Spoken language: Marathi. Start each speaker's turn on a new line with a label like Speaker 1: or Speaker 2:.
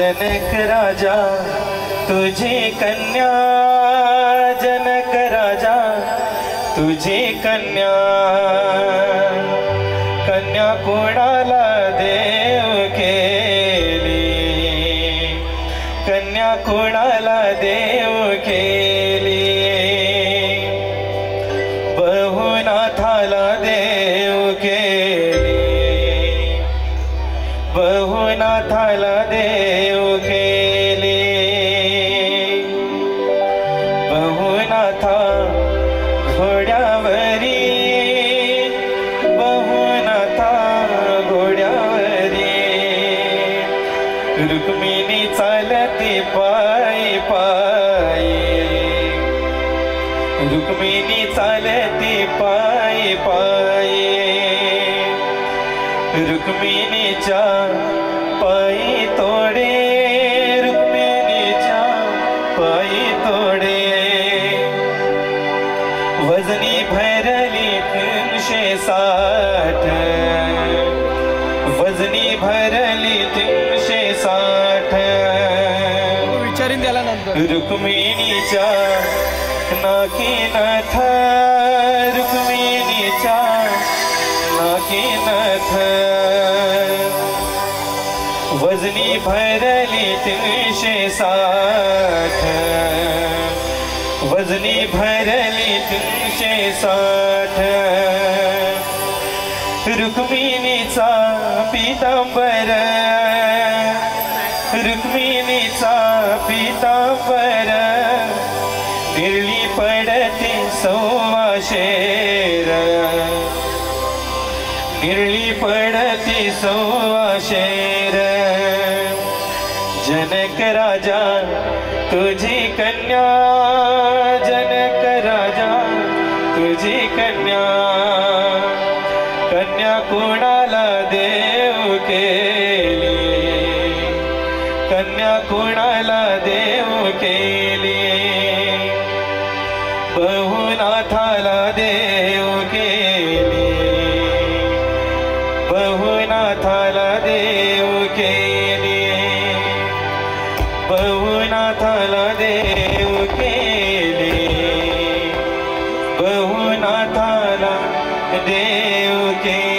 Speaker 1: जनक राजा तुझी कन्या, जनक राजा तुझी कन्या, कन्या कोणाला देव केली, कन्या कोणाला देव केली, बहुनाथाला देव केली, बहुनाथाला देव केली, बहुनाथा घोड्यावरी, बहुनाथा घोड्यावरी, रुक्मिणी चालती पायी पायी, रुक्मिणी चालती पायी पायी, रुक्मिणीच्या पायी तोडे, रुक्मिणीच्या पायी तोडे, वजनी भरली 360, वजनी भरली 360,
Speaker 2: विचारीन त्याला नंतर.
Speaker 1: रुक्मिणीच्या नाकी नाथ, रुक्मिणीच्या नाकी नाथ, वजनी भरली 360, वजनी भरली 360, रुक्मिणीचा पीतांबर, रुक्मिणीचा पीतांबर, निरली पडते 100 निरली पडते 100. जनक राजा तुझी कन्या, जनक राजा तुझी कन्या, कन्या कोणाला देव केली, कन्या कोणाला देव केली, बहुनाथाला देव केली, बहुनाथाला देव केली, बहुनाथाला देव केली, बहुनाथाला देव केली.